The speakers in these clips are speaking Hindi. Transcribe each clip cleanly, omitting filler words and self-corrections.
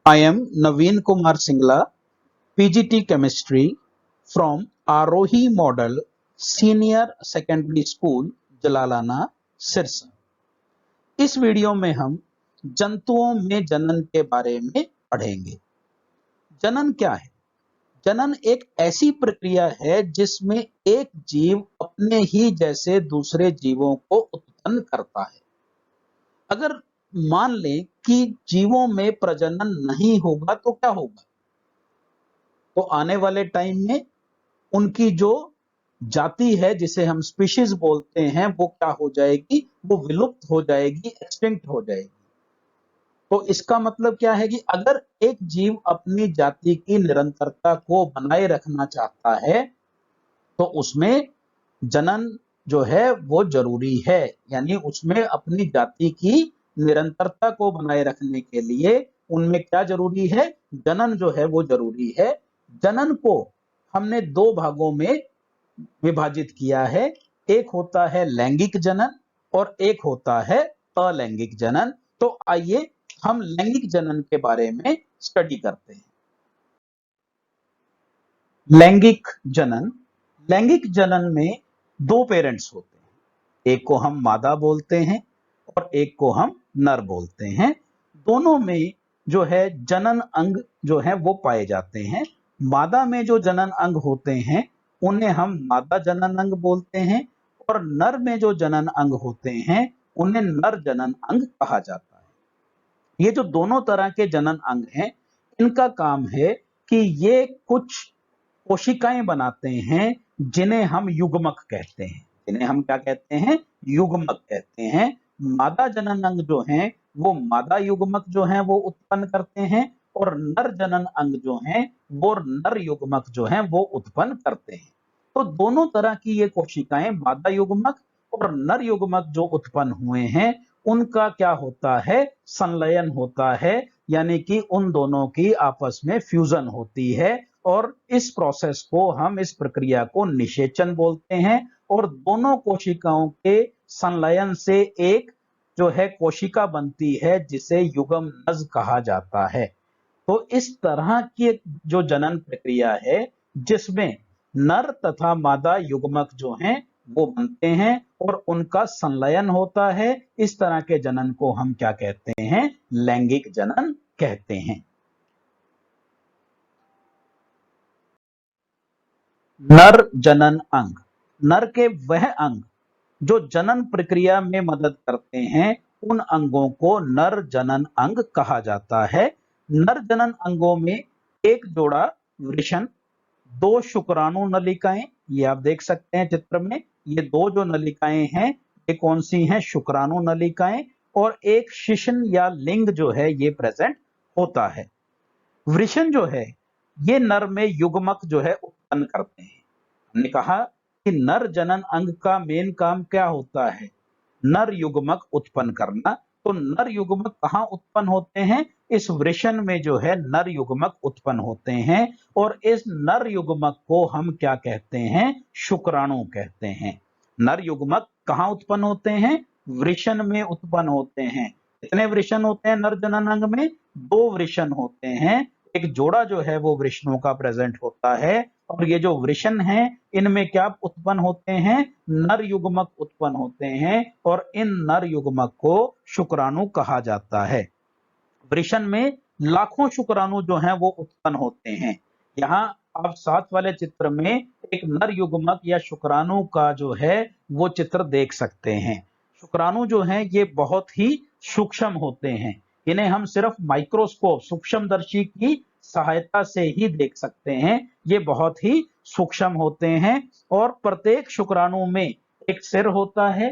I am Naveen Kumar Singla, PGT Chemistry from Arohi Model Senior Secondary School, जलालाना Sirsa. इस वीडियो में हम जंतुओं में जनन के बारे में पढ़ेंगे। जनन क्या है? जनन एक ऐसी प्रक्रिया है जिसमें एक जीव अपने ही जैसे दूसरे जीवों को उत्पन्न करता है। अगर मान लें कि जीवों में प्रजनन नहीं होगा तो क्या होगा? तो आने वाले टाइम में उनकी जो जाति है, जिसे हम स्पीशीज बोलते हैं, वो क्या हो जाएगी? वो विलुप्त हो जाएगी, एक्सटिंक्ट हो जाएगी। तो इसका मतलब क्या है कि अगर एक जीव अपनी जाति की निरंतरता को बनाए रखना चाहता है तो उसमें जनन जो है वो जरूरी है। यानी उसमें अपनी जाति की निरंतरता को बनाए रखने के लिए उनमें क्या जरूरी है? जनन जो है वो जरूरी है। जनन को हमने दो भागों में विभाजित किया है। एक होता है लैंगिक जनन और एक होता है अलैंगिक जनन। तो आइए हम लैंगिक जनन के बारे में स्टडी करते हैं। लैंगिक जनन, लैंगिक जनन में दो पेरेंट्स होते हैं। एक को हम मादा बोलते हैं और एक को हम नर बोलते हैं। दोनों में जो है जनन अंग जो है वो पाए जाते हैं। मादा में जो जनन अंग होते हैं उन्हें हम मादा जनन अंग बोलते हैं और नर में जो जनन अंग होते हैं उन्हें नर जनन अंग कहा जाता है। ये जो दोनों तरह के जनन अंग हैं, इनका काम है कि ये कुछ कोशिकाएं बनाते हैं जिन्हें हम युग्मक कहते हैं। जिन्हें हम क्या कहते हैं? युग्मक कहते हैं। मादा जनन अंग जो हैं वो मादा युग्मक जो हैं वो उत्पन्न करते हैं और नर जनन अंग जो हैं वो नर युग्मक जो हैं वो उत्पन्न करते हैं। तो दोनों तरह की ये कोशिकाएं, मादा युग्मक और नर युग्मक जो उत्पन्न हुए हैं, उनका क्या होता है? संलयन होता है। यानी कि उन दोनों की आपस में फ्यूजन होती है और इस प्रोसेस को हम, इस प्रक्रिया को निषेचन बोलते हैं। और दोनों कोशिकाओं के संलयन से एक जो है कोशिका बनती है जिसे युग्मनज कहा जाता है। तो इस तरह की जो जनन प्रक्रिया है जिसमें नर तथा मादा युग्मक जो हैं वो बनते हैं और उनका संलयन होता है, इस तरह के जनन को हम क्या कहते हैं? लैंगिक जनन कहते हैं। नर जनन अंग, नर के वह अंग जो जनन प्रक्रिया में मदद करते हैं, उन अंगों को नर जनन अंग कहा जाता है। नर जनन अंगों में एक जोड़ा वृषण, दो शुक्राणु नलिकाएं, ये आप देख सकते हैं चित्र में, ये दो जो नलिकाएं हैं ये कौन सी हैं? शुक्राणु नलिकाएं। और एक शिशन या लिंग जो है ये प्रेजेंट होता है। वृषण जो है ये नर में युग्मक जो है उत्पन्न करते हैं। हमने कहा कि नर जनन अंग का मेन काम क्या होता है? नर युग्मक उत्पन्न करना। तो नर युग्मक कहां उत्पन्न होते हैं? इस वृषण में जो है नर युग्मक उत्पन्न होते हैं और इस नर युग्मक को हम क्या कहते हैं? शुक्राणु कहते हैं। नर युग्मक कहां उत्पन्न होते हैं? वृषण में उत्पन्न होते हैं। कितने वृषण होते हैं नर जनन अंग में? दो वृषण होते हैं। एक जोड़ा जो है वो वृषणों का प्रेजेंट होता है और ये जो वृषण हैं इनमें क्या उत्पन्न होते हैं? नर युग्मक उत्पन्न होते हैं और इन नर युग्मक को शुक्राणु कहा जाता है। वृषण में लाखों शुक्राणु जो हैं वो उत्पन्न होते हैं। यहाँ आप साथ वाले चित्र में एक नर युग्मक या शुक्राणु का जो है वो चित्र देख सकते हैं। शुक्राणु जो हैं ये बहुत ही सूक्ष्म होते हैं। इन्हें हम सिर्फ माइक्रोस्कोप, सूक्ष्मदर्शी की सहायता से ही देख सकते हैं। ये बहुत ही सूक्ष्म होते हैं और प्रत्येक शुक्राणु में एक सिर होता है,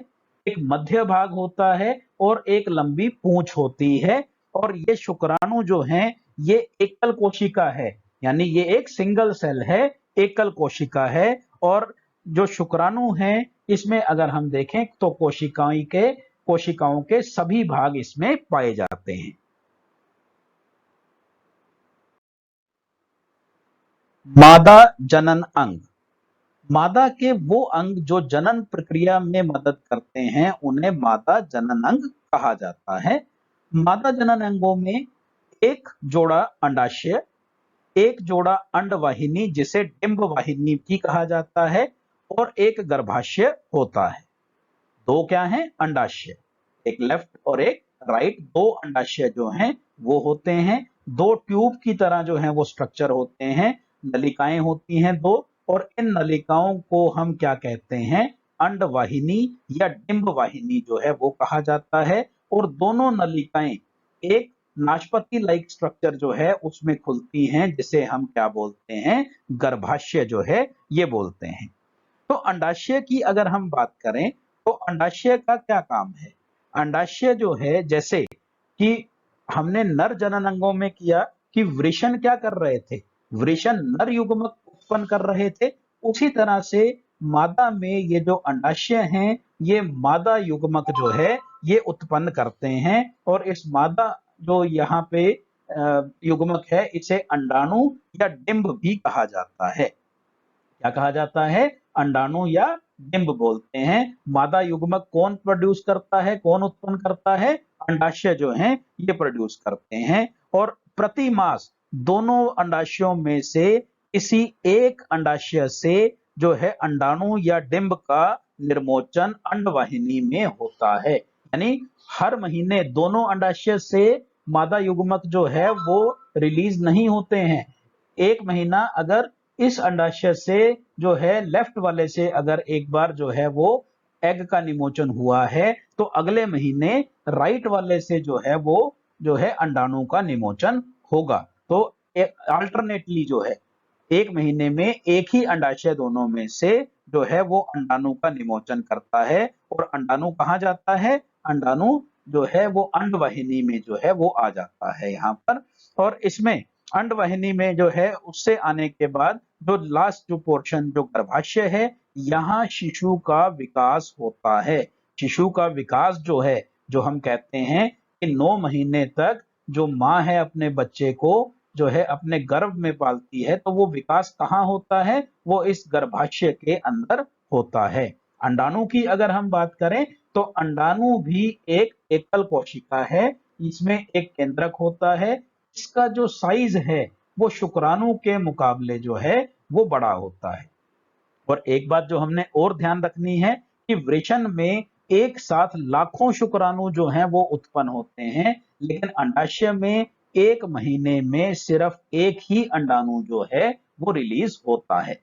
एक मध्य भाग होता है और एक लंबी पूंछ होती है। और ये शुक्राणु जो हैं ये एकल कोशिका है, यानी ये एक सिंगल सेल है, एकल कोशिका है। और जो शुक्राणु हैं इसमें अगर हम देखें तो कोशिकाओं के सभी भाग इसमें पाए जाते हैं। मादा जनन अंग, मादा के वो अंग जो जनन प्रक्रिया में मदद करते हैं उन्हें मादा जनन अंग कहा जाता है। मादा जनन अंगों में एक जोड़ा अंडाशय, एक जोड़ा अंडवाहिनी जिसे डिंब वाहिनी भी कहा जाता है, और एक गर्भाशय होता है। दो क्या हैं? अंडाशय, एक लेफ्ट और एक राइट, दो अंडाशय जो हैं वो होते हैं। दो ट्यूब की तरह जो है वो स्ट्रक्चर होते हैं, नलिकाएं होती हैं दो, और इन नलिकाओं को हम क्या कहते हैं? अंडवाहिनी या डिंब वाहिनी जो है वो कहा जाता है। और दोनों नलिकाएं एक नाशपाती लाइक स्ट्रक्चर जो है उसमें खुलती हैं, जिसे हम क्या बोलते हैं? गर्भाशय जो है ये बोलते हैं। तो अंडाशय की अगर हम बात करें तो अंडाशय का क्या काम है? अंडाशय जो है, जैसे कि हमने नर जनन अंगों में किया कि वृषण क्या कर रहे थे? वृषण नर युग्मक उत्पन्न कर रहे थे। उसी तरह से मादा में ये जो अंडाशय हैं ये मादा युग्मक जो है ये उत्पन्न करते हैं, और इस मादा जो यहाँ पे युग्मक है इसे अंडाणु या डिंब भी कहा जाता है। क्या कहा जाता है? अंडाणु या डिंब बोलते हैं। मादा युग्मक कौन प्रोड्यूस करता है, कौन उत्पन्न करता है? अंडाशय जो हैं ये प्रोड्यूस करते हैं। और प्रति मास दोनों अंडाशयों में से किसी एक अंडाशय से जो है अंडाणु या डिंब का निर्मोचन अंडवाहिनी में होता है। यानी हर महीने दोनों अंडाशय से मादा युग्मक जो है वो रिलीज नहीं होते हैं। एक महीना अगर इस अंडाशय से जो है लेफ्ट वाले से अगर एक बार जो है वो एग का निमोचन हुआ है, तो अगले महीने राइट वाले से जो है वो जो है अंडाणु का निमोचन होगा। तो अल्टरनेटली जो है एक महीने में एक ही अंडाशय दोनों में से जो है वो अंडाणु का निमोचन करता है। और अंडाणु कहाँ जाता है? अंडाणु जो है वो अंडवाहिनी में जो है वो आ जाता है यहाँ पर। और इसमें अंडवाहिनी में जो है उससे आने के बाद जो लास्ट जो पोर्शन जो गर्भाशय है, यहाँ शिशु का विकास होता है। शिशु का विकास जो है, जो हम कहते हैं कि 9 महीने तक जो माँ है अपने बच्चे को जो है अपने गर्भ में पालती है, तो वो विकास कहाँ होता है? वो इस गर्भाशय के अंदर होता है। अंडाणु की अगर हम बात करें तो अंडाणु भी एक एकल कोशिका है। इसमें एक केंद्रक होता है। इसका जो साइज है वो शुक्राणु के मुकाबले जो है वो बड़ा होता है। और एक बात जो हमने और ध्यान रखनी है कि वृषण में एक साथ लाखों शुक्राणु जो हैं वो उत्पन्न होते हैं, लेकिन अंडाशय में एक महीने में सिर्फ एक ही अंडाणु जो है वो रिलीज होता है।